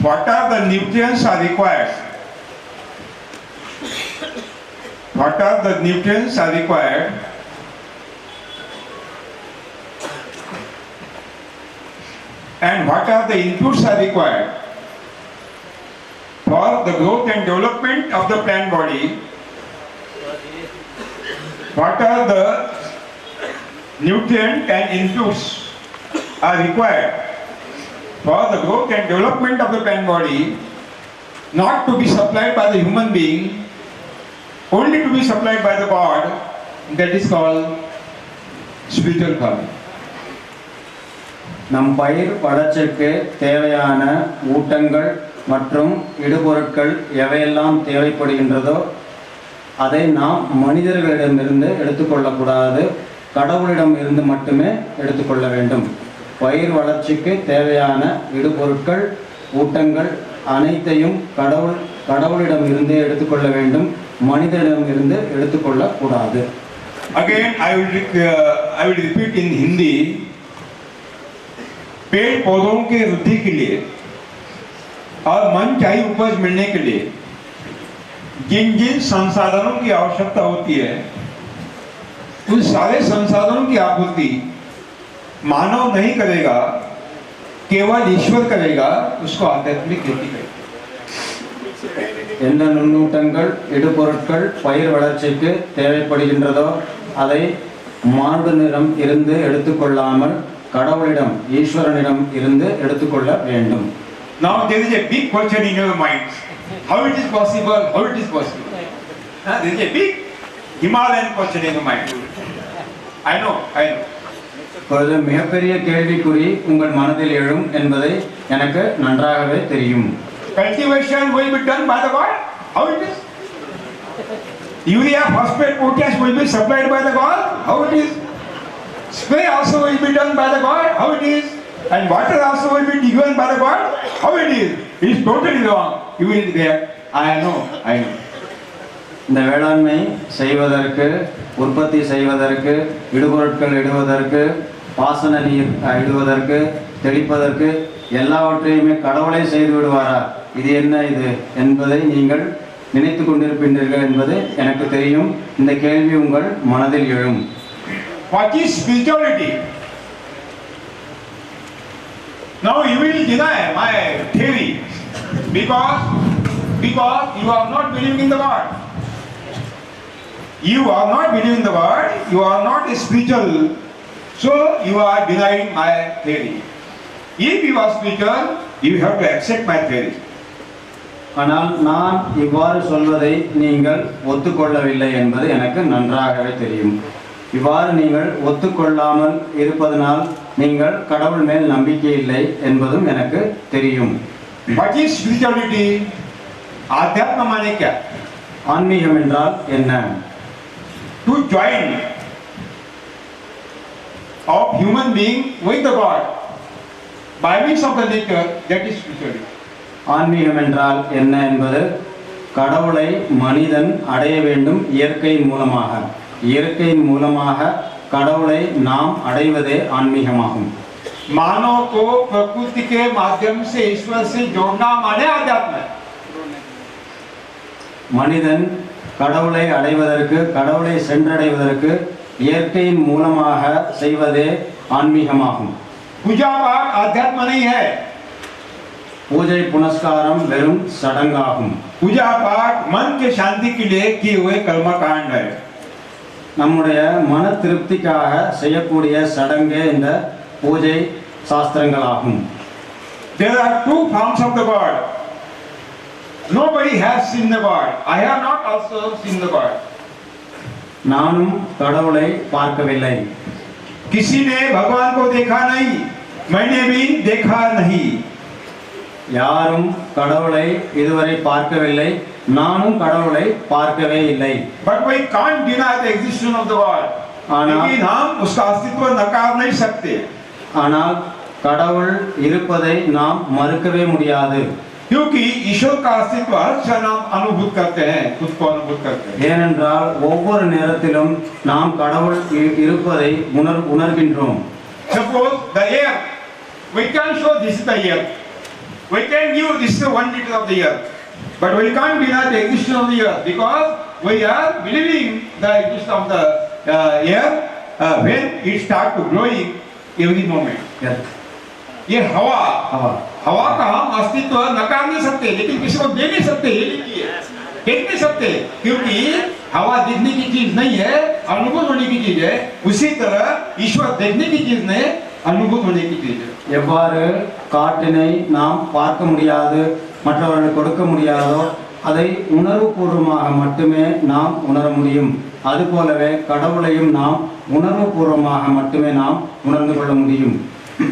What are the nutrients are required? What are the nutrients are required and what are the inputs are required for the growth and development of the plant body? What are the nutrient and inputs are required for the growth and development of the plant body, not to be supplied by the human being, only to be supplied by the God, that is called spiritual farming. நம் பயிர் வளர்ச்சிக்கு தேவையான ஊட்டங்கள் மற்றும் இடுபொருட்கள் எவையெல்லாம் தேவைப்படுகின்றதோ அதை நாம் மனிதர்களிடமிருந்து எடுத்துக்கொள்ளக்கூடாது, கடவுளிடம் இருந்து மட்டுமே எடுத்துக்கொள்ள வேண்டும். பயிர் வளர்ச்சிக்கு தேவையான இடுபொருட்கள் ஊட்டங்கள் அனைத்தையும் கடவுளிடம் இருந்தே எடுத்துக்கொள்ள வேண்டும், மனிதனிடம் இருந்து எடுத்துக்கொள்ளக்கூடாது. Again I will repeat in Hindi. पेड़ पौधों के वृद्धि के लिए और मनचाही उपज मिलने के लिए जिन जिन संसाधनों की आवश्यकता होती है उन सारे संसाधनों की आपूर्ति मानव नहीं करेगा, केवल ईश्वर करेगा, उसको आध्यात्मिक खेती करेगा. என்ன நுண்ணூட்டங்கள் இடுபொருட்கள் பயிர் வளர்ச்சிக்கு தேவைப்படுகின்றதோ அதை மானுடனிடம் இருந்து எடுத்துக்கொள்ளாமல் கடவுளிடம் ஈஸ்வரனிடம் இருந்து எடுத்துக்கொள்ள வேண்டும். Now there is a big question in your mind. How it is possible? How it is possible? There is a big Himalayan question in your mind. I know. இப்பொழுது மிகப்பெரிய கேள்விக்குறி உங்கள் மனதில் எழும் என்பதை எனக்கு நன்றாகவே தெரியும். Cultivation will be done by the God. How it is? Urea, phosphate, potash will be supplied by the God. How it is? Spray also will be done by the God. How it is? And water also will be given by the God. How it is? It is totally wrong. You will react. I know. இந்த வேளாண்மை செய்வதற்கு, உற்பத்தி செய்வதற்கு, இடுபொருட்கள் இடுவதற்கு, பாசன நீர் இடுவதற்கு, தெளிப்பதற்கு எல்லாவற்றையுமே கடவுளை செய்து விடுவாரா? இது என்ன இது என்பதை நீங்கள் நினைத்து கொண்டிருக்கின்றீர்கள் என்பது எனக்கு தெரியும். இந்த கேள்வி உங்கள் மனதில் எழும். What is spirituality? Now you will deny my theory because you are not believing in the God. You are not believing in the God. You are not spiritual, so you are denying my theory. If you are spiritual, you have to accept my theory. ஆனால் நான் இவ்வாறு சொல்வதை நீங்கள் ஒத்துக்கொள்ளவில்லை என்பது எனக்கு நன்றாகவே தெரியும். இவ்வாறு நீங்கள் ஒத்துக்கொள்ளாமல் இருப்பதனால் நீங்கள் கடவுள் மேல் நம்பிக்கை இல்லை என்பதும் எனக்கு தெரியும். What is spirituality? आध्यात्म माने क्या? ஆன்மீகம் என்றால் என்ன? To join of human being with the God by means of the nature, that is spirituality. ஆன்மீகம் என்றால் என்ன என்பது கடவுளை மனிதன் அடைய வேண்டும் இயற்கையின் மூலமாக. இயற்கையின் மூலமாக கடவுளை நாம் அடைவதே ஆன்மீகமாகும். मानव को प्रकृति के माध्यम से ईश्वर से जोड़ना माने आध्यात्म. மனிதன் கடவுளை அடைவதற்கு, கடவுளை சென்றடைவதற்கு இயற்கையின் மூலமாக செய்வதே ஆன்மீகமாகும். पूजा पाठ आध्यात्म नहीं है. பூஜை புனஸ்காரம் வெறும் சடங்காகும். पूजा पाठ मन के शांति के लिए किए हुए कर्मकांड है. நம்முடைய மன திருப்திக்காக செய்யக்கூடிய சடங்கே இந்த பூஜை சாஸ்திரங்களாகும். There are two forms of the God. Nobody has seen the God. I have not also seen the God. நானும் கடவுளை பார்க்கவில்லை. किसी ने भगवान को देखा नहीं. मैंने भी देखा नहीं. யாரும் கடவுளை இதுவரை பார்க்கவில்லை, நானும் கடவுளை பார்க்கவே இல்லை. But we can't deny the existence of the God. लेकिन हम उसका अस्तित्व नकार नहीं सकते. ஆனால் கடவுள் இருப்பதை நாம் மறுக்கவே முடியாது. क्योंकि ईश्वर का अस्तित्व हर क्षण हम अनुभूत करते हैं, खुद को अनुभूत करते हैं. ஏனென்றால் ஒவ்வொரு நேரத்திலும் நாம் கடவுள் இருப்பதை உணர்கின்றோம். Suppose the air, we can show this is the air. We can give this is the 1 liter of the earth, but we can't deny the existence of the earth because we are believing the existence of the earth when it starts to growing every moment. Earth ये हवा हवा हवा का हम अस्तित्व नकार नहीं सकते, लेकिन किसी को दे नहीं सकते, ये लीजिए, देख नहीं सकते, क्योंकि हवा देखने की चीज नहीं है, अनुभूत होने की चीज है। उसी तरह ईश्वर देखने की चीज नहीं, अनुभूत होने की चीज है। எவ்வாறு காற்றினை நாம் பார்க்க முடியாது, மற்றவர்களுக்கு கொடுக்க முடியாதோ அதை உணர்வுபூர்வமாக மட்டுமே நாம் உணர முடியும். அதுபோலவே கடவுளையும் நாம் உணர்வுபூர்வமாக மட்டுமே நாம் உணர்ந்து கொள்ள முடியும்.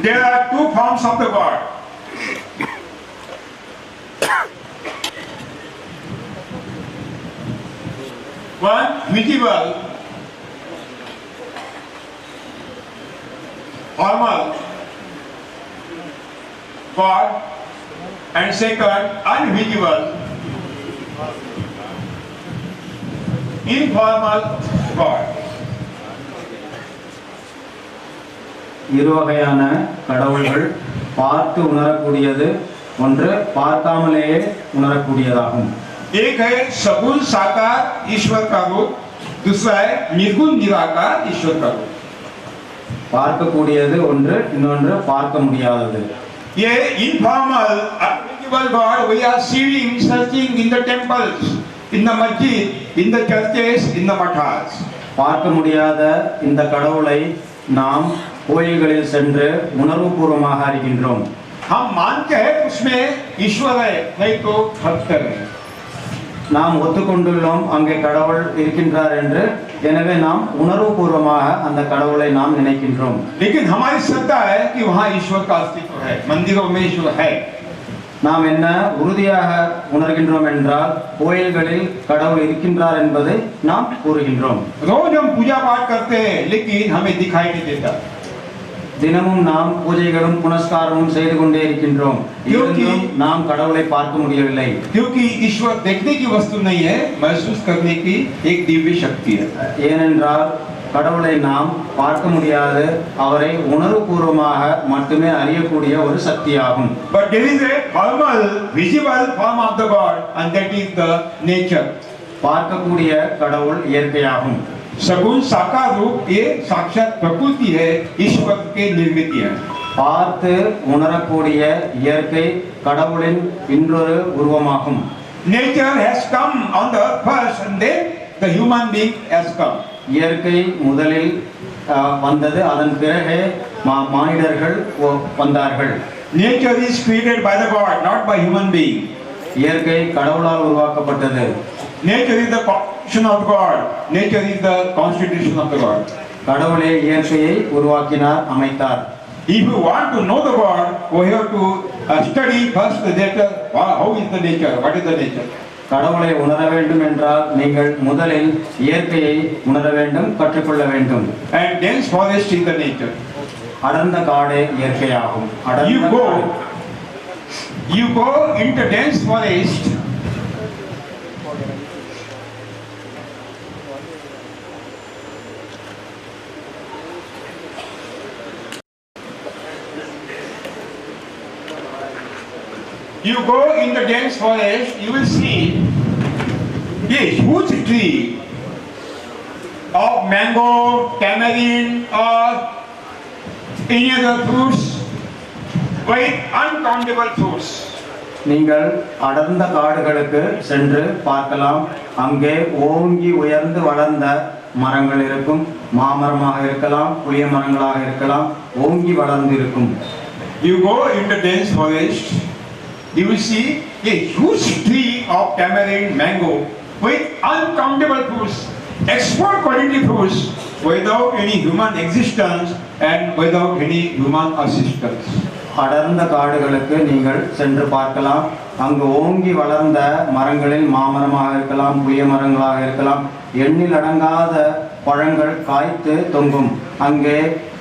There are two forms of the God. One visible, formal God, and second invisible, informal God. இரு வகையான கடவுள்கள், பார்த்து உணரக்கூடியது ஒன்று, பார்க்காமலேயே உணரக்கூடியதாகும். एक है सगुण साकार ईश्वर का रूप, दूसरा है निर्गुण निराकार ईश्वर का रूप. பார்க்கக்கூடியது ஒன்று, இன்னொன்று பார்க்க முடியாதது. ये informal invisible God we are seeing, searching in the temples, in the masjid, in the churches, in the mathas. பார்க்க முடியாத இந்த கடவுளை நாம் கோயில்களில் சென்று உணர்வுபூர்வமாக அறிகின்றோம். हम मानते हैं उसमें ईश्वर है, नहीं तो भक्त है. நாம் ஒத்துக்கொண்டுள்ளோம் அங்கே கடவுள் இருக்கின்றார் என்று. எனவே நாம் உணர்வுபூர்வமாக அந்த கடவுளை நாம் நினைக்கின்றோம். लेकिन हमारी श्रद्धा है कि वहाँ ईश्वर का अस्तित्व है, मंदिरों में ईश्वर है. நாம் என்ன உறுதியாக உணர்கின்றோம் என்றால் கோயில்களில் கடவுள் இருக்கின்றார் என்பதை நாம் கூறுகின்றோம். रोज हम पूजा पाठ करते हैं, लेकिन हमें दिखाई नहीं देता. தினமும் நாம் பூஜைகளும் புனஸ்காரமும் செய்து கொண்டே இருக்கின்றோம், இருந்தும் நாம் கடவுளை பார்க்க முடியவில்லை. क्योंकि ईश्वर देखने की वस्तु नहीं है, महसूस करने की एक दिव्य शक्ति है. ஏனென்றால் கடவுளை நாம் பார்க்க முடியாது, அவரை உணர்வுபூர்வமாக மட்டுமே அறியக்கூடிய ஒரு சக்தியாகும். But there is a formal, visible form of the God, and that is the nature. பார்க்கக்கூடிய கடவுள் இயற்கையாகும். सगुण साकार रूप ये साक्षात प्रकृति है, ईश्वर के निर्मित है. பார்த்து உணரக்கூடிய இயற்கை கடவுளின் இன்னொரு உருவமாகும். Nature has come on the earth first, and then the human being has come. இயற்கை முதலில் வந்தது, அதன் பிறகு மானிடர்கள் வந்தார்கள். Nature is created by the God, not by human being. இயற்கை கடவுளால் உருவாக்கப்பட்டது. Nature is the constitution of God. Nature is the constitution of the God. கடவுளே இயற்கையை உருவாக்கினார், அமைத்தார். If you want to know the God, we have to study first the nature. How is the nature? What is the nature? கடவுளை உணர வேண்டும் என்றால் நீங்கள் முதலில் இயற்கையை உணர வேண்டும், கற்றுக்கொள்ள வேண்டும். And dense forest is the nature. அடர்ந்த காடே இயற்கையாகும். You go into dense forest. You go in the dense forest, you will see a huge tree of mango, tamarind, or any other fruits with uncountable fruits. நீங்கள் அடர்ந்த காடுகளுக்கு சென்று பார்க்கலாம். அங்கே ஓங்கி உயர்ந்து வளர்ந்த மரங்கள் இருக்கும். மாமரமாக இருக்கலாம், புளிய மரங்களாக இருக்கலாம், ஓங்கி வளர்ந்து இருக்கும். You go in the dense forest, you will see a huge tree of tamarind, mango with uncountable fruits, export quality fruits, without any human existence and without any human assistance. அடர்ந்த காடுகளுக்கு நீங்கள் சென்று பார்க்கலாம். அங்கு ஓங்கி வளர்ந்த மரங்களில் மாமரமாக இருக்கலாம், புளிய மரங்களாக இருக்கலாம், எண்ணில் அடங்காத பழங்கள் காய்த்து தொங்கும். அங்கே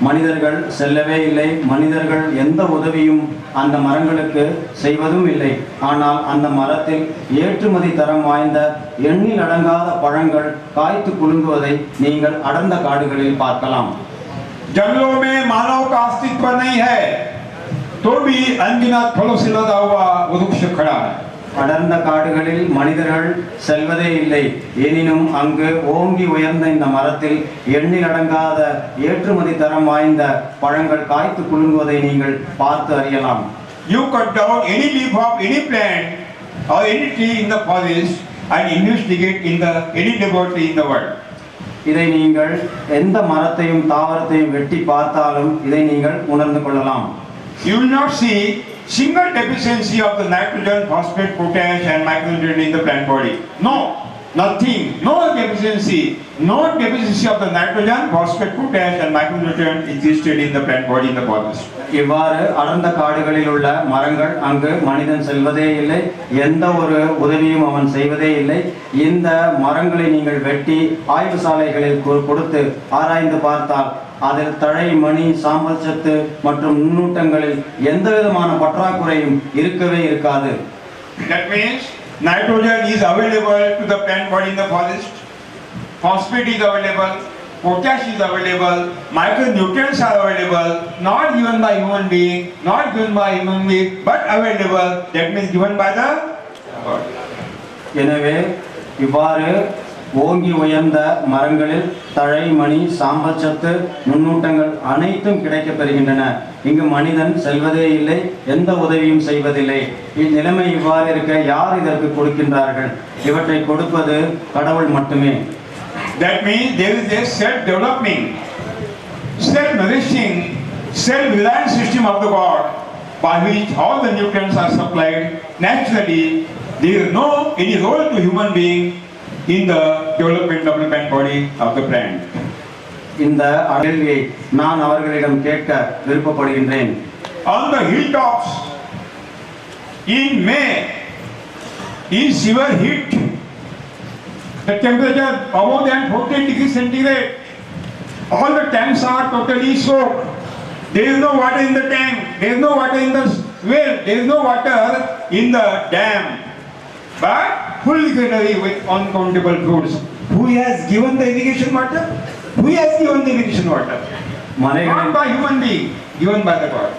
மனிதர்கள் செல்லவே இல்லை. மனிதர்கள் எந்த உதவியும் அந்த மரங்களுக்கு செய்வதும் இல்லை. ஆனால் அந்த மரத்தில் ஏற்றுமதி தரம் வாய்ந்த எண்ணில் அடங்காத பழங்கள் காய்த்து குலுங்குவதை நீங்கள் அடர்ந்த காடுகளில் பார்க்கலாம். जंगलों में मानव का अस्तित्व नहीं है. तो भी अनगिनत फलों से लदा हुआ वो वृक्ष खड़ा है। அடர்ந்த காடுகளில் மனிதர்கள் செல்வதே இல்லை. எனினும் அங்கு ஓங்கி உயர்ந்த இந்த மரத்தில் எண்ணில் அடங்காத ஏற்றுமதி தரம் வாய்ந்த பழங்கள் காய்த்து குலுங்குவதை நீங்கள் பார்த்து அறியலாம். You cut down any leaf of any plant or any tree in the forest and investigate in the any laboratory in the world. இதை நீங்கள் எந்த மரத்தையும் தாவரத்தையும் வெட்டி பார்த்தாலும் இதை நீங்கள் உணர்ந்து கொள்ளலாம். You will not see single deficiency of the nitrogen, phosphate, potash and micronutrient in the plant body. No, nothing. No deficiency of the nitrogen, phosphate, potash and micronutrient existed in the plant body in the forest. இவ்வாறு அடர்ந்த காடுகளில் உள்ள மரங்கள் அங்கு மனிதன் செல்வதே இல்லை, எந்த ஒரு உதவியும் அவன் செய்வதே இல்லை. இந்த மரங்களை நீங்கள் வெட்டி ஆய்வு சாலைகளில் கொடுத்து ஆராய்ந்து பார்த்தால் அதில் தழை, மணி, சாம்பல் சத்து மற்றும் நுண்ணூட்டங்களில் எந்த விதமான பற்றாக்குறையும் இருக்கவே இருக்காது. That means nitrogen is available to the plant body in the forest, phosphate is available, potash is available, micronutrients are available, not given by human being, but available. That means given by the God. எனவே இவ்வாறு ஓங்கி உயர்ந்த மரங்களில் தழை, மணி, சாம்பல் சத்து, நுண்ணூட்டங்கள் அனைத்தும் கிடைக்கப் பெறுகின்றன. இங்கு மனிதன் செல்வதே இல்லை, எந்த உதவியும் செய்வதில்லை. இந்நிலைமை இவ்வாறு இருக்க யார் இதற்கு கொடுக்கின்றார்கள்? இவற்றை கொடுப்பது கடவுள் மட்டுமே. That means there is a self-developing, self-nourishing, self-reliant system of the God by which all the nutrients are supplied naturally. There is no any role to human being in the development of the plant body of the plant. இந்த கேள்வியை நான் அவர்களிடம் கேட்க விருப்பப்படுகின்றேன். On the hilltops in May is severe heat. The temperature above than 14 degrees centigrade. All the tanks are totally soaked. There is no water in the tank. There is no water in the well. There is no water in the dam. But full greenery with uncountable fruits. Who has given the irrigation water? Who has given the irrigation water? Not by human being, given by the God.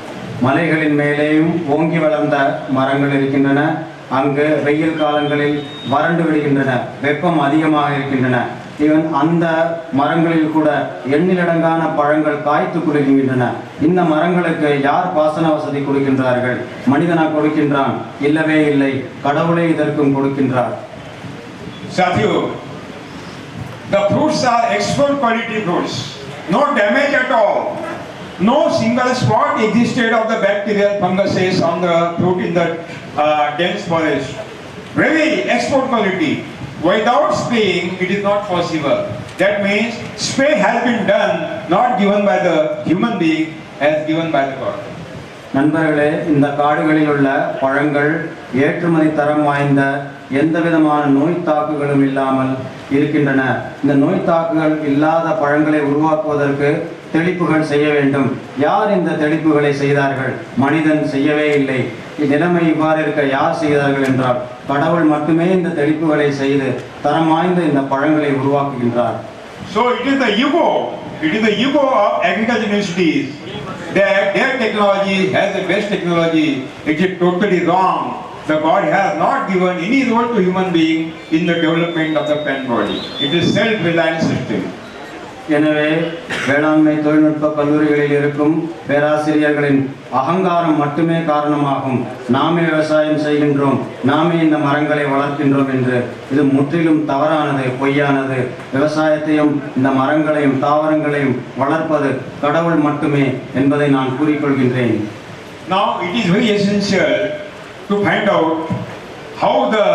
மலைகளின் மேலேயும் ஓங்கி வளர்ந்த மரங்கள் இருக்கின்றன. அங்கு வெயில் காலங்களில் வறண்டு விடுகின்றன, வெப்பம் அதிகமாக இருக்கின்றன. இவன் அந்த மரங்களில் கூட எண்ணிலடங்கான பழங்கள் காய்த்து குலுங்குகின்றன. இந்த மரங்களுக்கு யார் பாசன வசதி கொடுக்கின்றார்கள்? மனிதனா கொடுக்கின்றான்? இல்லவே இல்லை, கடவுளே இதற்கும் கொடுக்கின்றார். Sathiyo, the fruits are export quality fruits, no damage at all. No single spot existed of the bacterial funguses on the fruit in the dense forest. Very export quality. Without spraying, it is not possible. That means spray has been done, not given by the human being, as given by the God. நண்பர்களே, இந்த காடுகளில் உள்ள பழங்கள் ஏற்றுமதி தரம் வாய்ந்த எந்த விதமான நோய் தாக்குகளும் இல்லாமல் இருக்கின்றன. இந்த நோய் தாக்குகள் இல்லாத பழங்களை உருவாக்குவதற்கு தெளிப்புகள் செய்ய வேண்டும். யார் இந்த தெளிப்புகளை செய்தார்கள்? மனிதன் செய்யவே இல்லை. இந்நிலைமை இவ்வாறு இருக்க யார் செய்தார்கள் என்றால் கடவுள் மட்டுமே இந்த தெளிப்புகளை செய்து தரம் வாய்ந்த இந்த பழங்களை உருவாக்குகின்றார். So it is the ego of agriculture universities that their technology has the best technology. It is totally wrong. The God has not given any role to human being in the development of the plant body. It is self-reliant system. எனவே வேளாண்மை தொழில்நுட்ப கல்லூரிகளில் இருக்கும் பேராசிரியர்களின் அகங்காரம் மட்டுமே காரணமாகும். நாமே விவசாயம் செய்கின்றோம், நாமே இந்த மரங்களை வளர்க்கின்றோம் என்று. இது முற்றிலும் தவறானது, பொய்யானது. விவசாயத்தையும் இந்த மரங்களையும் தாவரங்களையும் வளர்ப்பது கடவுள் மட்டுமே என்பதை நான் கூறிக்கொள்கின்றேன். Now it is very essential to find out how the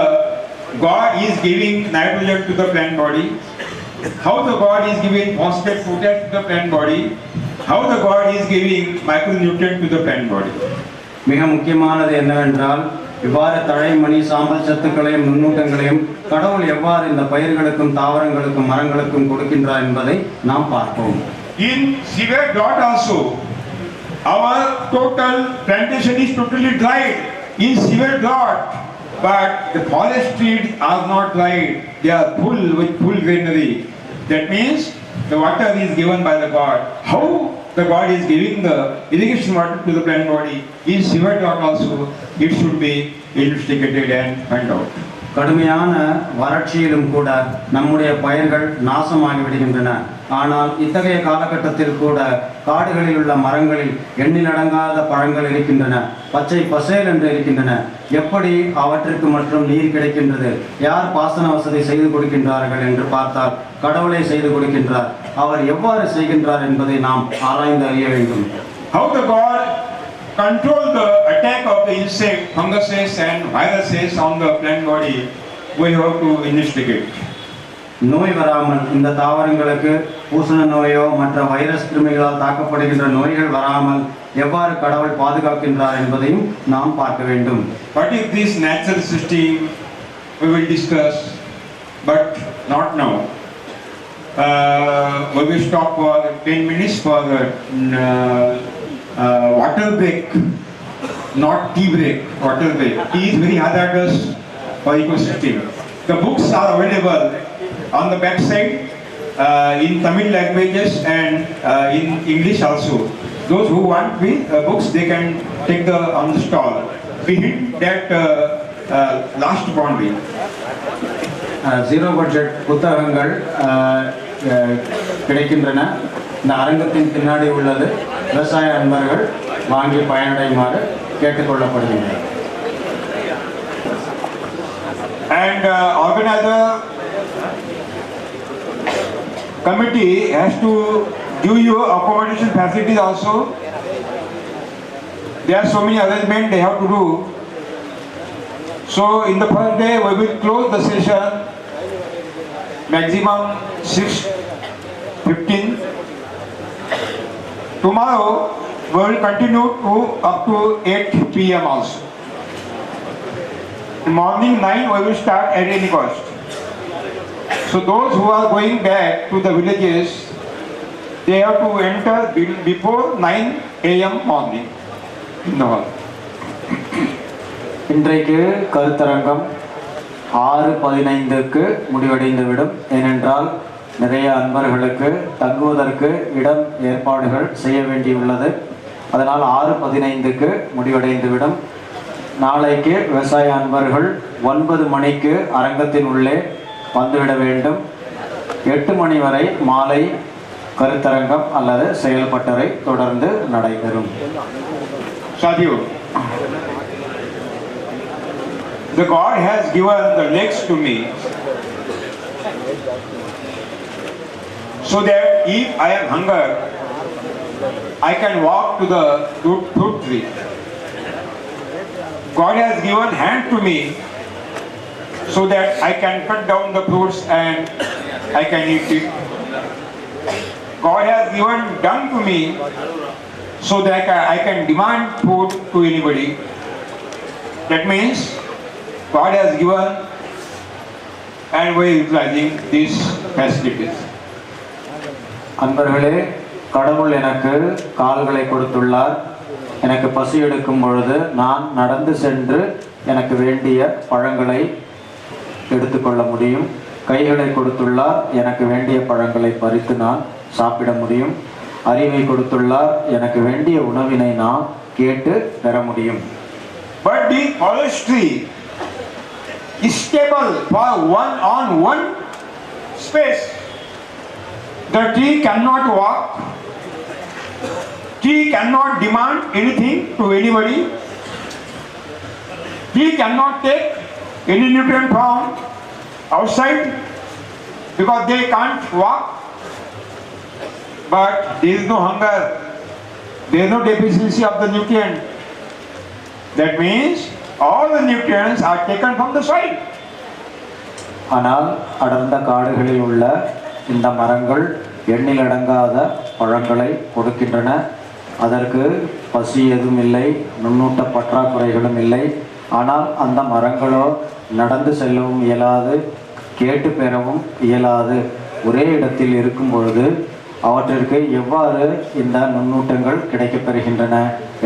God is giving nitrogen to the plant body, how the God is giving phosphate, potash to the plant body, how the God is giving micronutrient to the plant body. மிக முக்கியமானது என்னவென்றால் இவ்வாறு தழை, மணி, சாம்பல் சத்துக்களையும் நுண்ணூட்டங்களையும் கடவுள் எவ்வாறு இந்த பயிர்களுக்கும் தாவரங்களுக்கும் மரங்களுக்கும் கொடுக்கின்றார் என்பதை நாம் பார்ப்போம். In severe drought also, our total plantation is totally dried in severe drought, but the forest trees are not dried. They are full with full greenery. That means the water is given by the God. How the God is giving the irrigation water to the plant body, is sewer dot also, it should be investigated and find out. கடுமையான வறட்சியிலும் கூட நம்முடைய பயிர்கள் நாசமாகி விடுகின்றன. ஆனால் இத்தகைய காலகட்டத்தில் கூட காடுகளில் உள்ள மரங்களில் எண்ணிலடங்காத பழங்கள் இருக்கின்றன, பச்சை பசேல் என்று இருக்கின்றன. எப்படி அவற்றிற்கு மற்றும் நீர் கிடைக்கின்றது? யார் பாசன வசதி செய்து கொடுக்கின்றார்கள் என்று பார்த்தால் கடவுளை செய்து கொடுக்கின்றார். அவர் எவ்வாறு செய்கின்றார் என்பதை நாம் ஆராய்ந்து அறிய வேண்டும். How the God control the attack of the insect, funguses and viruses on the plant body, we have to investigate. நோய் வராமல் இந்த தாவரங்களுக்கு பூசண நோயோ மற்ற வைரஸ் கிருமிகளால் தாக்கப்படுகின்ற நோய்கள் வராமல் எவ்வாறு கடவுள் பாதுகாக்கின்றார் என்பதையும் நாம் பார்க்க வேண்டும். What is this natural system? We will discuss, but not now. We will stop for 10 minutes for the water break, not tea break, water break. Tea is very hazardous for ecosystem. The books are available on the back side in Tamil languages and in English also. Those who want books, they can take on the stall. We hit that last boundary. Zero budget புத்தகங்கள் கிடைக்கின்றன. இந்த அரங்கத்தின் பின்னாடி உள்ளது. விவசாய அன்பர்கள் வாங்கி பயனடையுமாறு கேட்டுக்கொள்ளப்படுகின்றனர். And organizer committee has to give you accommodation facilities also. There are so many arrangements they have to do. So in the first day we will close the session maximum 6:15. Tomorrow we will continue to up to 8 p.m. also. In morning 9 we will start at any cost. So those who are going back to the villages, they have to enter before 9 a.m. morning in the hall. இன்றைக்கு கருத்தரங்கம் 6:15க்கு முடிவடைந்துவிடும். ஏனென்றால் நிறைய அன்பர்களுக்கு தங்குவதற்கு இடம் ஏற்பாடுகள் செய்ய வேண்டியுள்ளது. அதனால் 6:15க்கு முடிவடைந்துவிடும். நாளைக்கு விவசாய அன்பர்கள் 9 மணிக்கு அரங்கத்தின் உள்ளே வந்துவிட வேண்டும். 8 மணி வரை மாலை கருத்தரங்கம் அல்லது செயல்பட்டறை தொடர்ந்து நடைபெறும். Sadhu, the God has given the legs to me so that if I am hunger, I can walk to the fruit tree. God has given hand to me so that I can cut down the fruits and I can eat it. God has given dung to me so that I can demand food to anybody. That means God has given and we are utilizing these facilities. அன்பர்களே, கடவுள் எனக்கு கால்களை கொடுத்துள்ளார். எனக்கு பசி எடுக்கும் பொழுது நான் நடந்து சென்று எனக்கு வேண்டிய பழங்களை எடுத்துக்கொள்ள முடியும். கைகளை கொடுத்துள்ளார். எனக்கு வேண்டிய பழங்களை பறித்து நான் சாப்பிட முடியும். அறிவை கொடுத்துள்ளார். எனக்கு வேண்டிய உணவினை நான் கேட்டு பெற முடியும். But the olive tree is stable for one space. The tree cannot walk. Tree cannot demand anything to anybody. Tree cannot take any nutrient from outside because they can't walk. But there is no hunger. There is no deficiency of the nutrient. That means all the nutrients are taken from the soil. ஆனால் அடர்ந்த காடுகளில் உள்ள இந்த மரங்கள் எண்ணிலடங்காத பழங்களை கொடுக்கின்றன. அதற்கு பசி எதுவும் இல்லை, நுண்ணூட்ட பற்றாக்குறைகளும் இல்லை. ஆனால் அந்த மரங்களோ நடந்து செல்லவும் இயலாது, கேட்டு பெறவும் இயலாது. ஒரே இடத்தில் இருக்கும் பொழுது அவற்றிற்கு எவ்வாறு இந்த நுண்ணூட்டங்கள் கிடைக்கப்பெறுகின்றன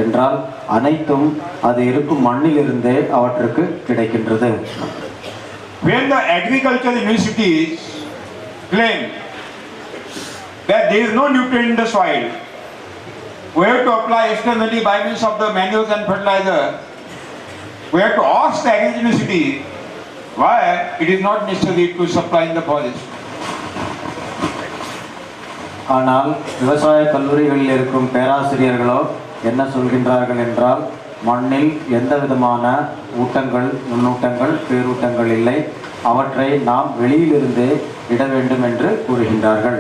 என்றால் அனைத்தும் அது இருக்கும் மண்ணிலிருந்தே அவற்றுக்கு கிடைக்கின்றது. When the agricultural universities claim that there is no nutrient in the soil, we have to apply externally by means of the manures and fertilizer. We have to ask the agri university why it is not necessary to supply in the forest. ஆனால் விவசாய கல்லூரிகளில் இருக்கும் பேராசிரியர்களோ என்ன சொல்கின்றார்கள் என்றால், மண்ணில் எந்த விதமான ஊட்டங்கள், நுண்ணூட்டங்கள், பேரூட்டங்கள் இல்லை, அவற்றை நாம் வெளியிலிருந்து இட வேண்டும் என்று கூறுகின்றார்கள்.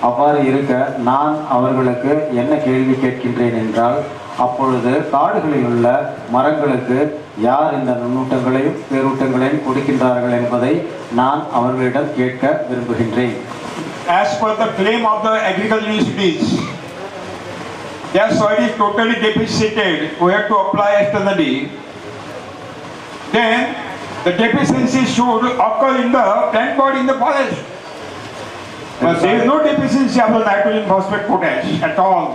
அவ்வாறு இருக்க நான் அவர்களுக்கு என்ன கேள்வி கேட்கின்றேன் என்றால், அப்பொழுது காடுகளில் உள்ள மரங்களுக்கு யார் இந்த நுண்ணூட்டங்களையும் பேரூட்டங்களையும் கொடுக்கின்றார்கள் என்பதை நான் அவர்களிடம் கேட்க விரும்புகின்றேன். As per the claim of the agricultural universities, their soil is totally deficient. We have to apply externally. Then the deficiency should occur in the plant body in the forest. But there is no deficiency of the nitrogen, phosphate, potash at all.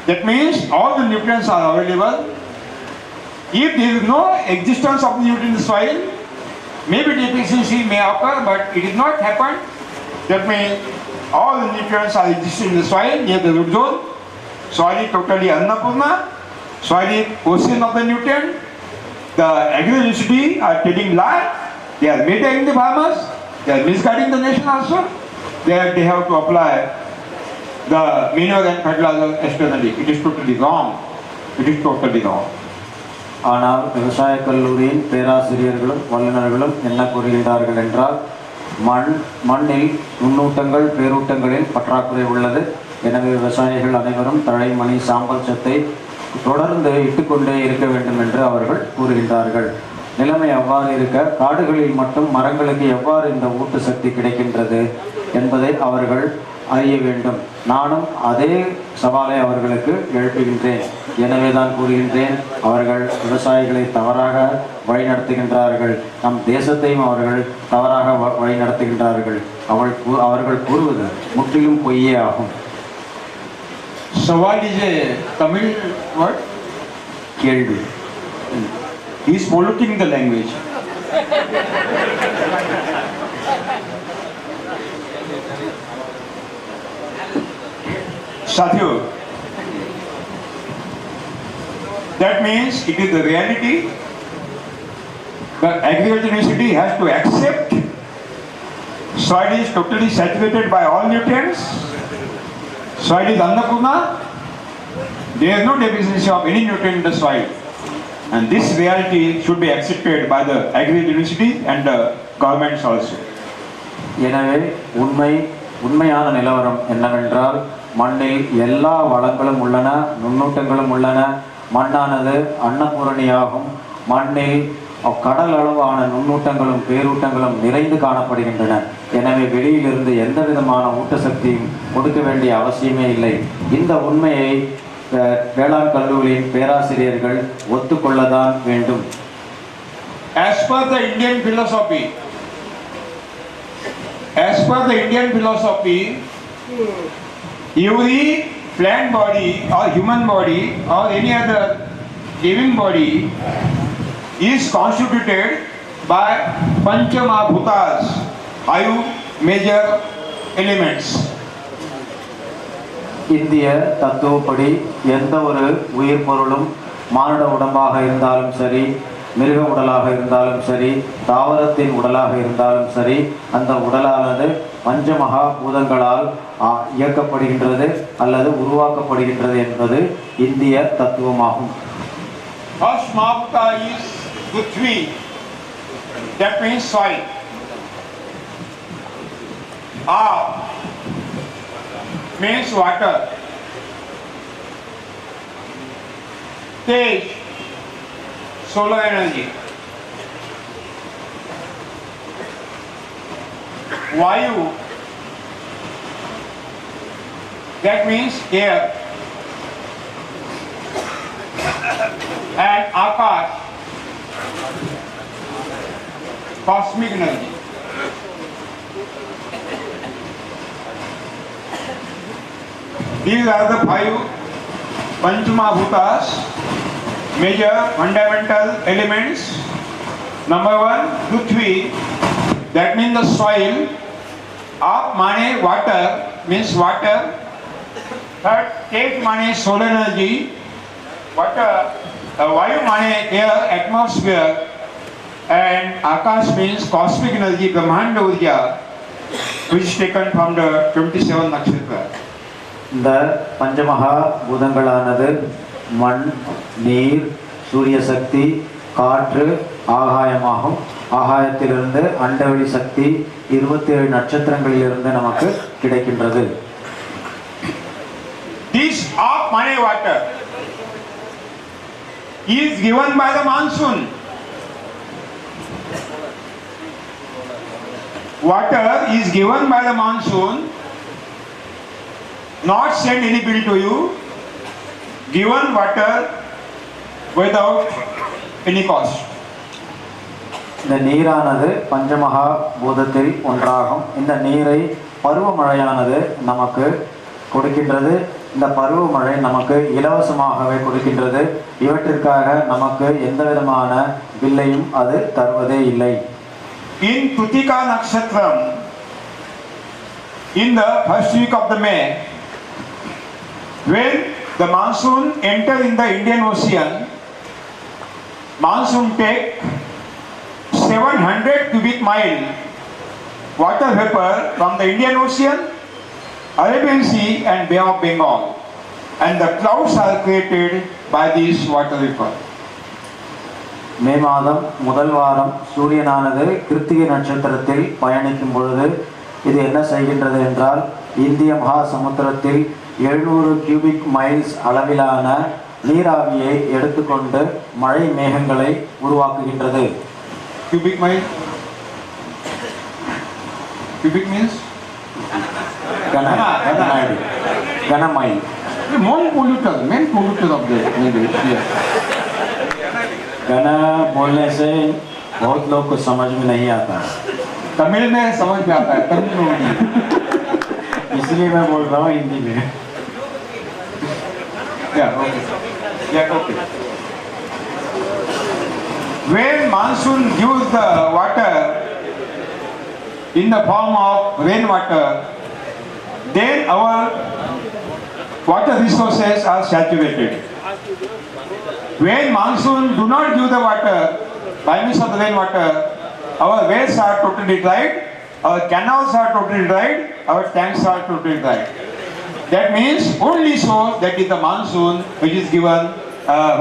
That means all the nutrients are available. If there is no existence of nutrient in the soil, maybe deficiency may occur, but it is not happened. That means all the nutrients are existing in the soil near the root zone. Soil is totally annapurna. Soil is ocean of the nutrient. The agri-university are telling lie. They are misguiding the farmers. They are misguiding the nation also. They have to apply the manure and fertilizer externally. It is totally wrong. It is totally wrong. ஆனால் விவசாய கல்லூரியின் பேராசிரியர்களும் வல்லுநர்களும் என்ன கூறுகின்றார்கள் என்றால், மண்ணில் நுண்ணூட்டங்கள் பேரூட்டங்களில் பற்றாக்குறை உள்ளது. எனவே விவசாயிகள் அனைவரும் தழை, மணி, சாம்பல் சத்தை தொடர்ந்து இட்டுக்கொண்டே இருக்க வேண்டும் என்று அவர்கள் கூறுகின்றார்கள். நிலைமை அவ்வாறு இருக்க காடுகளில் மட்டும் மரங்களுக்கு எவ்வாறு இந்த ஊட்ட சக்தி கிடைக்கின்றது என்பதை அவர்கள் அறிய வேண்டும். நானும் அதே சவாலை அவர்களுக்கு எழுப்புகின்றேன். எனவே தான் கூறுகின்றேன், அவர்கள் விவசாயிகளை தவறாக வழிநடத்துகின்றார்கள், நம் தேசத்தையும் அவர்கள் தவறாக வழிநடத்துகின்றார்கள். அவர்கள் கூறுவது முற்றிலும் பொய்யே ஆகும். Sawal is a Tamil word. கேள்வி. He is polluting the language. Sadhu. That means it is the reality. The agriculture university has to accept soil is totally saturated by all nutrients. Soil is annapurna. There is no deficiency of any nutrient in the soil. And this reality should be accepted by the agriculture university and the governments also. எனவே உண்மையான நிலவரம் என்னவென்றால், மண்ணில் எல்லா வளங்களும் உள்ளன, நுண்ணூட்டங்களும் உள்ளன. மண்ணானது அன்னபூரணியாகும். மண்ணில் கடல் அளவான நுண்ணூட்டங்களும் பேரூட்டங்களும் நிறைந்து காணப்படுகின்றன. எனவே வெளியிலிருந்து எந்த விதமான ஊட்டசக்தியும் கொடுக்க வேண்டிய அவசியமே இல்லை. இந்த உண்மையை வேளாண் கல்லூரியின் பேராசிரியர்கள் ஒத்துக்கொள்ளதான் வேண்டும். As per the Indian philosophy, every plant body or human body or any other living body is constituted by Panchamahabhutas, 5 major elements. இந்திய தத்துவப்படி எந்த ஒரு உயிர் பொருளும், மானிட உடம்பாக இருந்தாலும் சரி, மிருக உடலாக இருந்தாலும் சரி, தாவரத்தின் உடலாக இருந்தாலும் சரி, அந்த உடலானது பஞ்சமகா பூதங்களால் இயக்கப்படுகின்றது அல்லது உருவாக்கப்படுகின்றது என்பது இந்திய தத்துவமாகும். First Mahabhuta is Prithvi, that means soil. Means water. Tej, solar energy. Vayu, that means air. And Akash, cosmic energy. These are the 5 Panchamahabhutas, major fundamental elements. Number 1, Prithvi, that means the soil. Aap mane water, means water. Third, Tej mane solar energy, water, Vayu mane air, atmosphere, and Akash means cosmic energy, Brahmanda Urja, which is taken from the 27 nakshatra. இந்த பஞ்சமகா பூதங்களானது மண், நீர், சூரிய சக்தி, காற்று, ஆகாயமாகும். ஆகாயத்திலிருந்து அண்டவெளி சக்தி 27 நட்சத்திரங்களிலிருந்து நமக்கு கிடைக்கின்றது. This of money water is given by the monsoon. Water is given by the monsoon, not send any bill to you, given water without any cost. இந்த நீரானது பஞ்சமகா பூதத்தில் ஒன்றாகும். இந்த நீரை பருவமழையானது நமக்கு கொடுக்கின்றது. இந்த பருவமழை நமக்கு இலவசமாகவே கொடுக்கின்றது. இவற்றிற்காக நமக்கு எந்த விதமான பில்லையும் அது தருவதே இல்லை. In Kritika Nakshatram, in the first week of the May, when the monsoon enter in the Indian Ocean, monsoon take 700 cubic mile water vapor from the Indian Ocean, Arabian Sea and Bay of Bengal, and the clouds are created by this water vapor. மே மாதம் முதல் வாரம் சூரியனானது கிருத்திகை நட்சத்திரத்தில் பயணிக்கும் பொழுது இது என்ன செய்கின்றது என்றால் இந்திய மகா சமுத்திரத்தில் 700 கியூபிக் மைல்ஸ் அளவிலான நீராவியை எடுத்துக்கொண்டு மழை மேகங்களை உருவாக்குகின்றது. Cubic mile? Cubic means? கனமைல். Main polluter of the maybe here. गना बोलने से बहुत लोग को समझ में नहीं आता, तमिल में समझ में आता है, तमिल में नहीं. इसलिए मैं बोल रहा हूँ हिंदी में. Yeah, okay. When monsoon gives the water in the form of rainwater, then our water resources are saturated. When monsoon do not give the water by means of the rainwater, our wells are totally dried, our canals are totally dried, our tanks are totally dried. That means only so that is the monsoon which is given,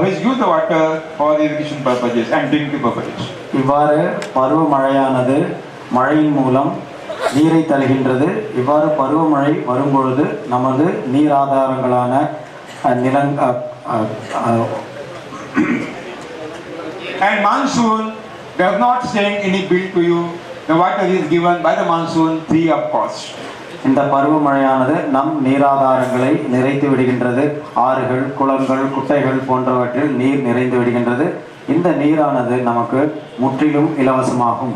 which gives the water for irrigation purposes and drinking purposes. இவ்வாறு பருவமழையானது மழையின் மூலம் நீரை தருகின்றது. இவ்வாறு பருவமழை வரும்பொழுது நமது நீர் ஆதாரங்களான நிலங் And monsoon does not send any bill to you. The water is given by the monsoon free of cost. இந்த பருவமழையானது நம் நீராதாரங்களை நிறைத்து விடுகின்றது. ஆறுகள், குளங்கள், குட்டைகள் போன்றவற்றில் நீர் நிறைந்து விடுகின்றது. இந்த நீரானது நமக்கு முற்றிலும் இலவசமாகும்.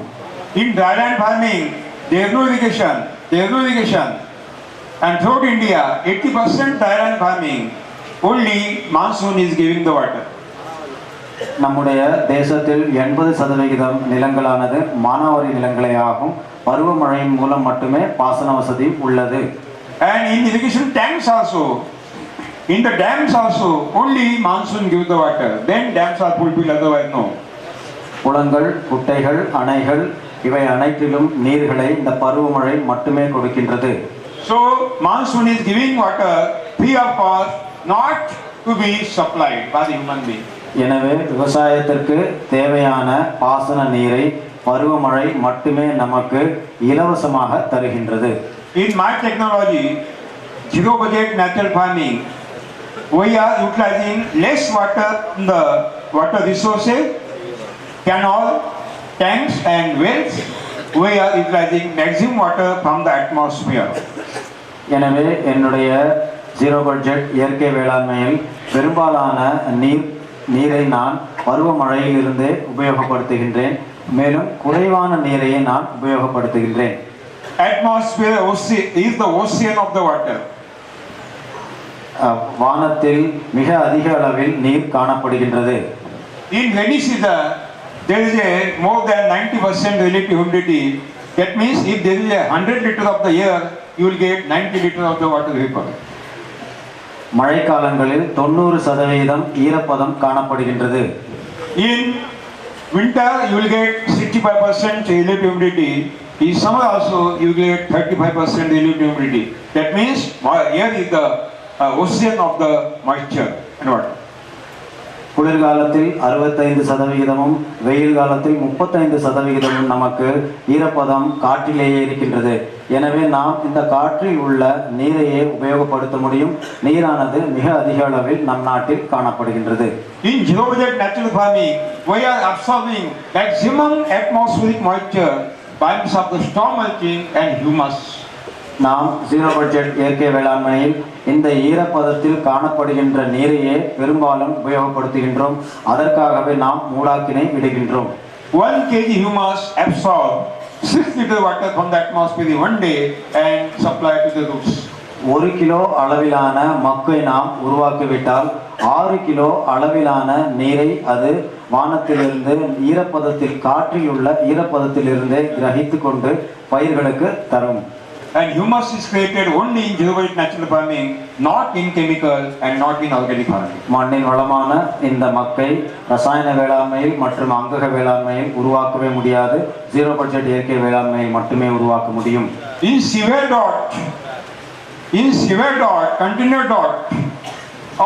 In dryland farming, there is no irrigation. And throughout India, 80% dryland farming, only monsoon is giving the water. நம்முடைய தேசத்தில் 80% நிலங்களானது மானாவாரி நிலங்களே ஆகும். பருவமழையின் மூலம் மட்டுமே பாசன வசதி உள்ளது. And in irrigation tanks also, in the dams also, only monsoon gives the water. Then dams are fulfilled, otherwise no. குளங்கள், குட்டைகள், அணைகள் இவை அனைத்திலும் நீர்களை இந்த பருவமழை மட்டுமே கொடுக்கின்றது. So monsoon is giving water free of cost, not to be supplied by the human being. எனவே விவசாயத்திற்கு தேவையான பாசன நீரை பருவமழை மட்டுமே நமக்கு இலவசமாக தருகின்றது. In my technology, zero budget natural farming, we are utilizing less water from the water resources, canal, tanks and wells. We are utilizing maximum water from the atmosphere. எனவே என்னுடைய ஜீரோ பட்ஜெட் இயற்கை வேளாண்மையில் பெரும்பாலான நீரை நான் பருவமழையிலிருந்தே உபயோகப்படுத்துகின்றேன். மேலும் குறைவான நீரையே நான் உபயோகப்படுத்துகின்றேன். Atmosphere is the ocean of the water. வானத்தில் மிக அதிக அளவில் நீர் காணப்படுகின்றது. In rainy season, there is a more than 90% relative humidity. That means if there is 100 liters of the air, you will get 90 liters of the water vapor. மழைக்காலங்களில் 90% ஈரப்பதம் காணப்படுகின்றது. In winter, you will get 65% relative humidity. In summer also, you will get 35% relative humidity. That means here is the ocean of the moisture and water. குளிர்காலத்தில் 65%, வெயில் காலத்தில் 35% நமக்கு ஈரப்பதம் காற்றிலேயே இருக்கின்றது. எனவே நாம் இந்த காற்றில் உள்ள நீரையே உபயோகப்படுத்த முடியும். நீரானது மிக அதிக அளவில் நம் நாட்டில் காணப்படுகின்றது. In zero budget natural farming, we are absorbing maximum atmospheric moisture by means of the storm mulching and humus. நாம் ஜீரோ பட்ஜெட் இயற்கை வேளாண்மையில் இந்த ஈரப்பதத்தில் காணப்படுகின்ற நீரையே பெரும்பாலும் உபயோகப்படுத்துகின்றோம். அதற்காகவே நாம் மூடாக்கினை விடுகின்றோம். 1 kg humus absorb 6 liter water from the atmosphere in one day and supply to the roots. 1 kilo அளவிலான மக்கை நாம் உருவாக்கிவிட்டால் 6 கிலோ அளவிலான நீரை அது வானத்திலிருந்து ஈரப்பதத்தில் காற்றில் உள்ள ஈரப்பதத்திலிருந்தே கிரகித்து கொண்டு பயிர்களுக்கு தரும். And humus is created only in zero budget natural farming, not in chemical and not in organic farming. மண்ணின் வளமான இந்த மக்கை ரசாயன வேளாண்மையில் மற்றும் அங்கக வேளாண்மையில் உருவாக்கவே முடியாது. ஜீரோ பட்ஜெட் இயற்கை வேளாண்மையில் மட்டுமே உருவாக்க முடியும். In severe drought, continuous drought,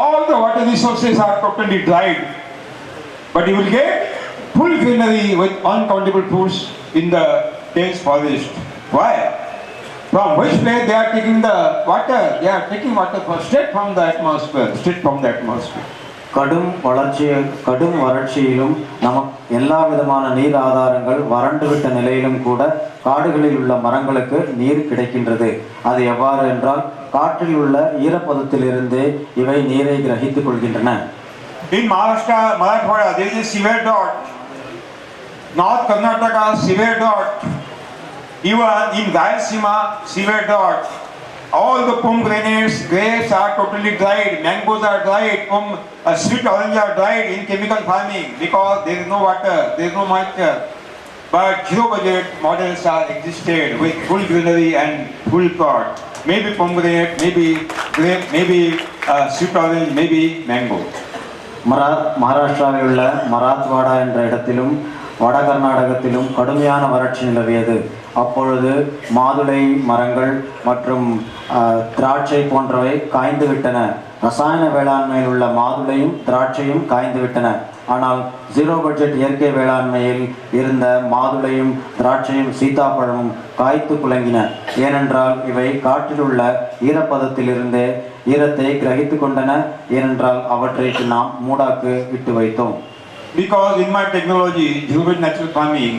all the water resources are totally dried, but you will get full greenery with uncountable fruits in the dense forest. Why? From which place they are taking the water? They are taking water straight from the atmosphere. கடும் வறட்சியிலும் நமக்கு எல்லா விதமான நீர் ஆதாரங்கள் வறண்டுவிட்ட நிலையிலும் கூட காடுகளில் உள்ள மரங்களுக்கு நீர் கிடைக்கின்றது. அது எவ்வாறு என்றால் காற்றில் உள்ள ஈரப்பதத்திலிருந்து இவை நீரை கிரகித்துக் கொள்கின்றன. In Maharashtra, Marathwada, there is a severe drought. North Karnataka, severe drought. Even in Rayalaseema, severe drought. All the pomegranates, grapes are totally dried, mangoes are dried, sweet orange are dried in chemical farming because there is no water, there is no moisture. But zero budget models are existed with full greenery and full plot. Maybe pomegranate, maybe grape, maybe sweet orange, maybe mango. மகாராஷ்டிராவில் உள்ள மராத்வாடா என்ற இடத்திலும் வட கர்நாடகத்திலும் கடுமையான வறட்சி நிலவியது. அப்பொழுது மாதுளை மரங்கள் மற்றும் திராட்சை போன்றவை காய்ந்து விட்டன. ரசாயன வேளாண்மையில் உள்ள மாதுளையும் திராட்சையும் காய்ந்து விட்டன. ஆனால் ஜீரோ பட்ஜெட் இயற்கை வேளாண்மையில் இருந்த மாதுளையும் திராட்சையும் சீத்தாப்பழமும் காய்த்து குலங்கின. ஏனென்றால் இவை காற்றில் உள்ள ஈரப்பதத்திலிருந்து ஈரத்தை கிரகித்து கொண்டன. ஏனென்றால் அவற்றைக்கு நாம் மூடாக்கு விட்டு வைத்தோம். Because in my technology, zero budget natural farming,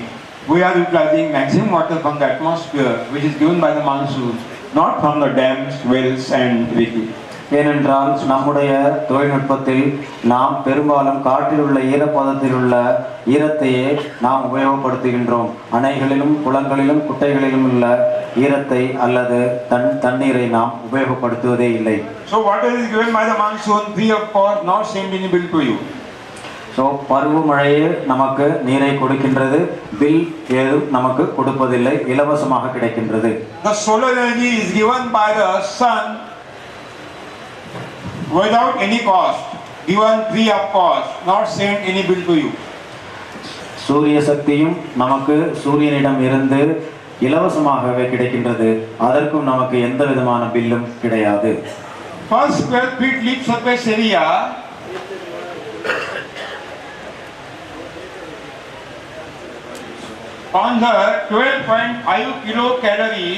we are utilizing maximum water from the atmosphere, which is given by the monsoon, not from the dams, wells and rivers. ஏனென்றால் நம்முடைய தொழில்நுட்பத்தில் நாம் பெரும்பாலும் காற்றில் உள்ள ஈரப்பதத்தில் உள்ள ஈரத்தையே நாம் உபயோகப்படுத்துகின்றோம். அணைகளிலும் குளங்களிலும் குட்டைகளிலும் உள்ள ஈரத்தை அல்லது தண்ணீரை நாம் உபயோகப்படுத்துவதே இல்லை. So water is given by the monsoon free of cost, not sent any bill to you. So பருவமழையே நமக்கு நீரை கொடுக்கின்றது, பில் ஏதும் நமக்கு கொடுப்பதில்லை, இலவசமாக கிடைக்கின்றது. The solar energy is given by the sun without any cost, given free of cost, not sent any bill to you. சூரிய சக்தியும் நமக்கு சூரியனிடம் இருந்து இலவசமாகவே கிடைக்கின்றது. அதற்கும் நமக்கு எந்த விதமான பில்லும் கிடையாது. Per square feet leaf surface area, on the 12.5 kilocalorie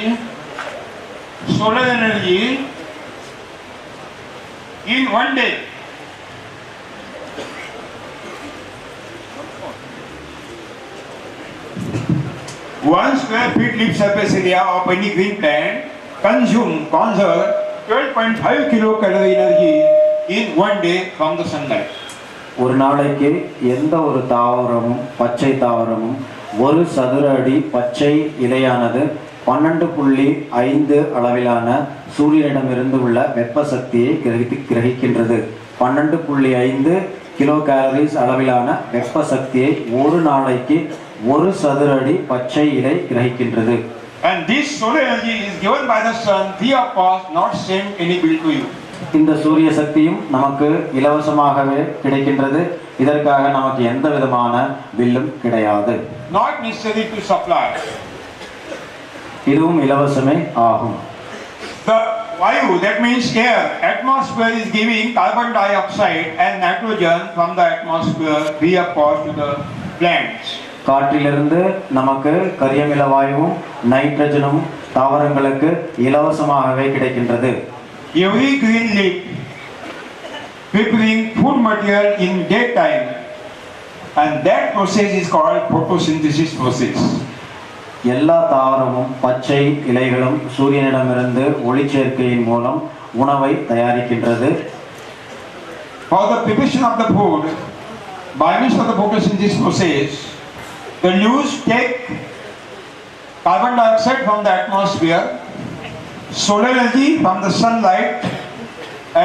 solar energy in one day. One square feet leaf surface area of any green plant conserve 12.5 kilocalorie energy in one day from the sunlight. ஒரு நாளைக்கு எந்த ஒரு தாவரமும் பச்சை தாவரமும் ஒரு சதுர அடி பச்சை இலையானது 12.5 அளவிலான சூரியனிடமிருந்து உள்ள வெப்ப சக்தியை கிரகிக்கின்றது. 12.5 கிலோ கேலரிஸ் அளவிலான வெப்ப சக்தியை ஒரு நாளைக்கு ஒரு சதுர அடி பச்சை இலை கிரகிக்கின்றது. And this solar energy is given by the sun free of cost, not sent any bill to you. இந்த சூரிய சக்தியும் நமக்கு இலவசமாகவே கிடைக்கின்றது. இதற்காக நமக்கு எந்த விதமான பில்லும் கிடையாது. Not necessary to supply. இதுவும் இலவசமே ஆகும். The Vayu, that means air, atmosphere is giving carbon dioxide and nitrogen from the atmosphere free of cost to the plants. காற்றிலிருந்து நமக்கு கரியமில வாயுவும் நைட்ரஜனும் தாவரங்களுக்கு இலவசமாகவே கிடைக்கின்றது. Every green leaf preparing food material in daytime, and that process is called photosynthesis process. எல்லா தாவரமும் பச்சை இலைகளும் சூரியனிடமிருந்து ஒளிச்சேர்க்கையின் மூலம் உணவை தயாரிக்கின்றது. For the preparation of the food, by means of the photosynthesis process, the leaves take carbon dioxide from the atmosphere, solar energy from the sunlight,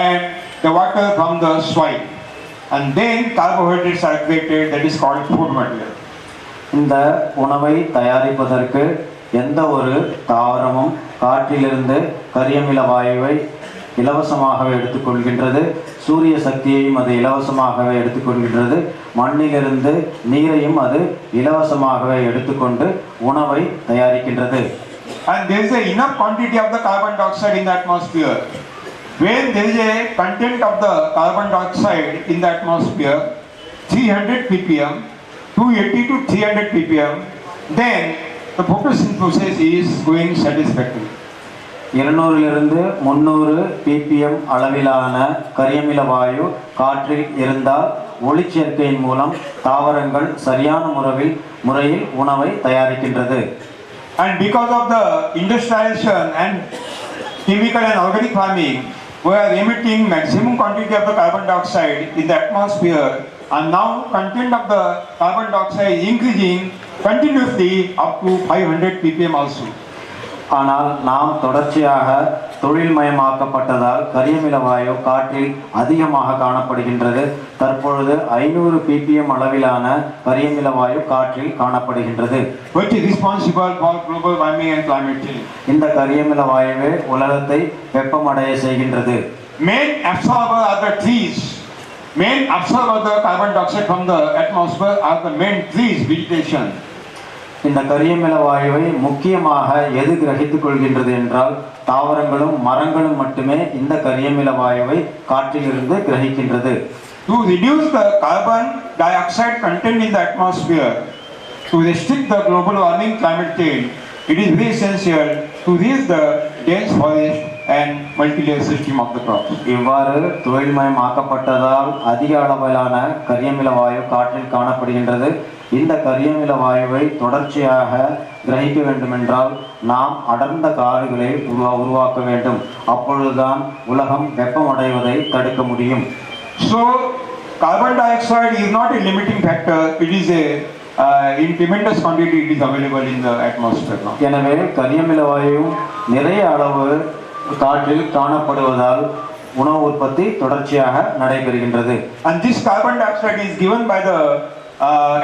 and the water from the soil, and then carbohydrates are created, that is called food material. இந்த உணவை தயாரிப்பதற்கு எந்த ஒரு தாவரமும் காற்றிலிருந்து கரியமில வாயுவை இலவசமாகவே எடுத்துக்கொள்கின்றது. சூரிய சக்தியையும் அது இலவசமாகவே எடுத்துக்கொள்கின்றது. மண்ணிலிருந்து நீரையும் அது இலவசமாகவே எடுத்துக்கொண்டு உணவை தயாரிக்கின்றது. And there is enough quantity of the carbon dioxide in the atmosphere. When there is a content of the carbon dioxide in the atmosphere, 300 ppm, 280 to 300 ppm, then the photosynthesis process is going satisfactorily. 200லிருந்து 300 ppm அளவிலான கரியமில வாயு காற்றில் இருந்தால் ஒளிச்சேர்க்கையின் மூலம் தாவரங்கள் சரியான முறையில் உணவை தயாரிக்கின்றது. And because of the industrialization and chemical and organic farming, we are emitting maximum quantity of the carbon dioxide in the atmosphere, and now content of the carbon dioxide is increasing continuously up to 500 ppm also. ஆனால் நாம் தொடர்ச்சியாக தொழில்மயமாக்கப்பட்டதால் கரியமில வாயு காற்றில் அதிகமாக காணப்படுகின்றது. தற்பொழுது 500 ppm அளவிலான கரியமில வாயு காற்றில் காணப்படுகின்றது. Which is responsible for global warming and climate change. இந்த கரியமில வாயுவே உலகத்தை வெப்பமடைய செய்கின்றது. Main absorber are the trees. Main absorber the carbon dioxide from the atmosphere are the main trees, vegetation. இந்த கரியமில வாயுவை முக்கியமாக எது கிரகித்துக் கொள்கின்றது என்றால் தாவரங்களும் மரங்களும் மட்டுமே இந்த கரியமில வாயுவை காற்றிலிருந்து கிரகிக்கின்றது. To reduce the carbon dioxide content in the atmosphere, to restrict the global warming climate change, it is very essential to reach the dense forest and multi-layer system of the crops. இவ்வாறு தொழில்மயமாக்கப்பட்டதால் அதிக அளவிலான கரியமில வாயு காற்றில் காணப்படுகின்றது. இந்த கரியமில வாயுவை தொடர்ச்சியாக கிரகிக்க வேண்டுமென்றால் நாம் அடர்ந்த காடுகளை உருவாக்க வேண்டும். அப்பொழுதுதான் உலகம் வெப்பமடைவதை தடுக்க முடியும். So carbon dioxide is not a limiting factor, it is a in tremendous quantity it is available in the atmosphere now. எனவே கரியமில வாயுவும் நிறைய அளவு காற்றில் காணப்படுவதால் உணவு உற்பத்தி தொடர்ச்சியாக நடைபெறுகின்றது. And this carbon dioxide is given by the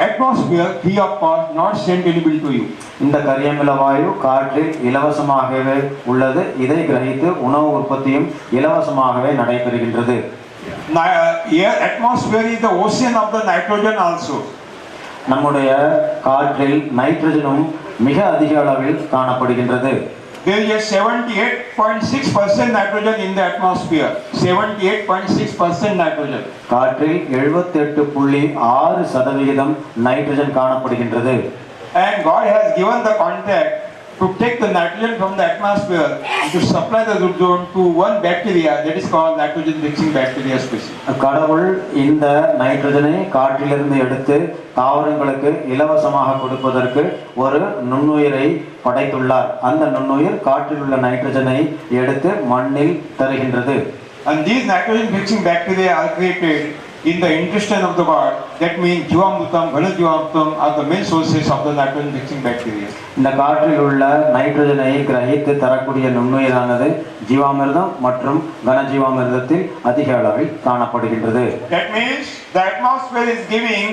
atmosphere free of cost, not sent any bill to you. இந்த கரியமில வாயு காற்றில் இலவசமாகவே உள்ளது. இதை கிரகித்து உணவு உற்பத்தியும் இலவசமாகவே நடைபெறுகின்றது. Air atmosphere is the ocean of the nitrogen also. நம்முடைய காற்றில் நைட்ரஜனும் மிக அதிக அளவில் காணப்படுகின்றது. There is a 78.6% nitrogen in the atmosphere. 78.6% nitrogen. காற்றில் 78.6% நைட்ரஜன் காணப்படுகின்றது. And God has given the contract to take the nitrogen from the atmosphere and to supply the ozone to one bacteria that is called nitrogen fixing bacteria species. கடவுள் இந்த நைட்ரஜனை காற்றிலிருந்து எடுத்து தாவரங்களுக்கு இலவசமாக கொடுப்பதற்கு ஒரு நுண்ணுயிரை படைத்துள்ளார். அந்த நுண்ணுயிர் காற்றில் உள்ள நைட்ரஜனை எடுத்து மண்ணில் தருகின்றது. And these nitrogen fixing bacteria are created in the intestine of the bird. That means Jivamrutam, Ghanajivamrutam are the main sources of the nitrogen fixing bacteria. இந்த காற்றில் உள்ள நைட்ரஜனை கிரகித்து தரக்கூடிய நுண்ணுயிரானது ஜீவாமிர்தம் மற்றும் கனஜீவாமிர்தத்தில் அதிக அளவில் காணப்படுகின்றது. That means the atmosphere is giving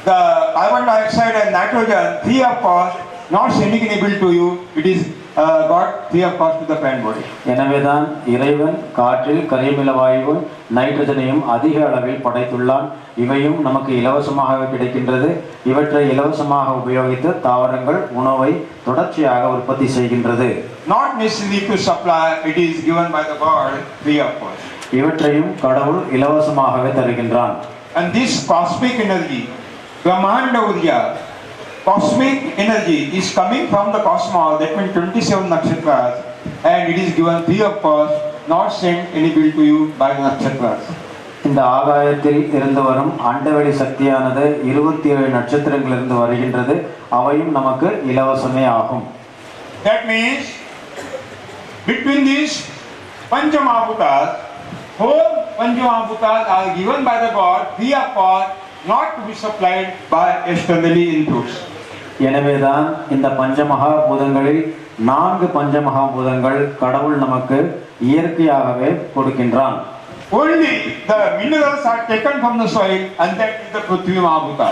the carbon dioxide and nitrogen free of cost, not sending any bill to you. It is God free of cost to the plant body. எனவேதான் இறைவன் காற்றில் கரியமில வாயுவும் நைட்ரஜனையும் அதிக அளவில் படைத்துள்ளான். இவையும் நமக்கு இலவசமாக கிடைக்கின்றது. இவற்றை இலவசமாக உபயோகித்து தாவரங்கள் உணவை தொடர்ச்சியாக உற்பத்தி செய்கின்றது. Not necessary to supply, it is given by the God free of cost. இவற்றையும் கடவுள் இலவசமாகவே தருகின்றான். And this cosmic energy, Brahmanda Urja, cosmic energy is coming from the cosmos, that means 27 nakshatras, and it is given free of cost, not sent any bill to you by the nakshatras. இந்த ஆகாயத்தில் இருந்து வரும் அண்டவெளி சக்தியானது 27 நட்சத்திரங்களிலிருந்து வருகின்றது. அவையும் நமக்கு இலவசமே ஆகும். That means between these Panchamahabhutas, 4 Panchamahabhutas are given by the God free of cost, not to be supplied by externally inputs. எனவேதான் இந்த பஞ்சமகா பூதங்களில் 4 பஞ்சமகா பூதங்கள் கடவுள் நமக்கு இயற்கையாகவே கொடுக்கின்றான். Only the minerals are taken from the soil, and that is the Prithvi Mahabhuta.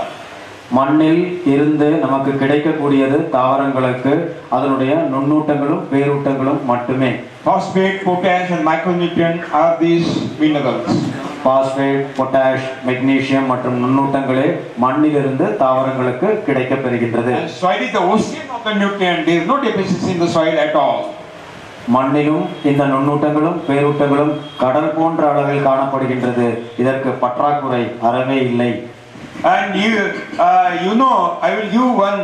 மண்ணில் இருந்து நமக்கு கிடைக்கக்கூடியது தாவரங்களுக்கு அதனுடைய நுண்ணூட்டங்களும் பேரூட்டங்களும் மட்டுமே. Phosphate, potash and micronutrient are these minerals. Phosphate, potash, magnesium மற்றும் நுண்ணூட்டங்களே மண்ணிலிருந்து தாவரங்களுக்கு கிடைக்கப் பெறுகின்றது. And soil is the ocean of the nutrient. There is no deficiency in the soil at all. மண்ணிலும் இந்த நுண்ணூட்டங்களும் பேரூட்டங்களும் கடல் போன்ற அளவில் காணப்படுகின்றது. இதற்கு பற்றாக்குறை அறவே இல்லை. And you know, I will give one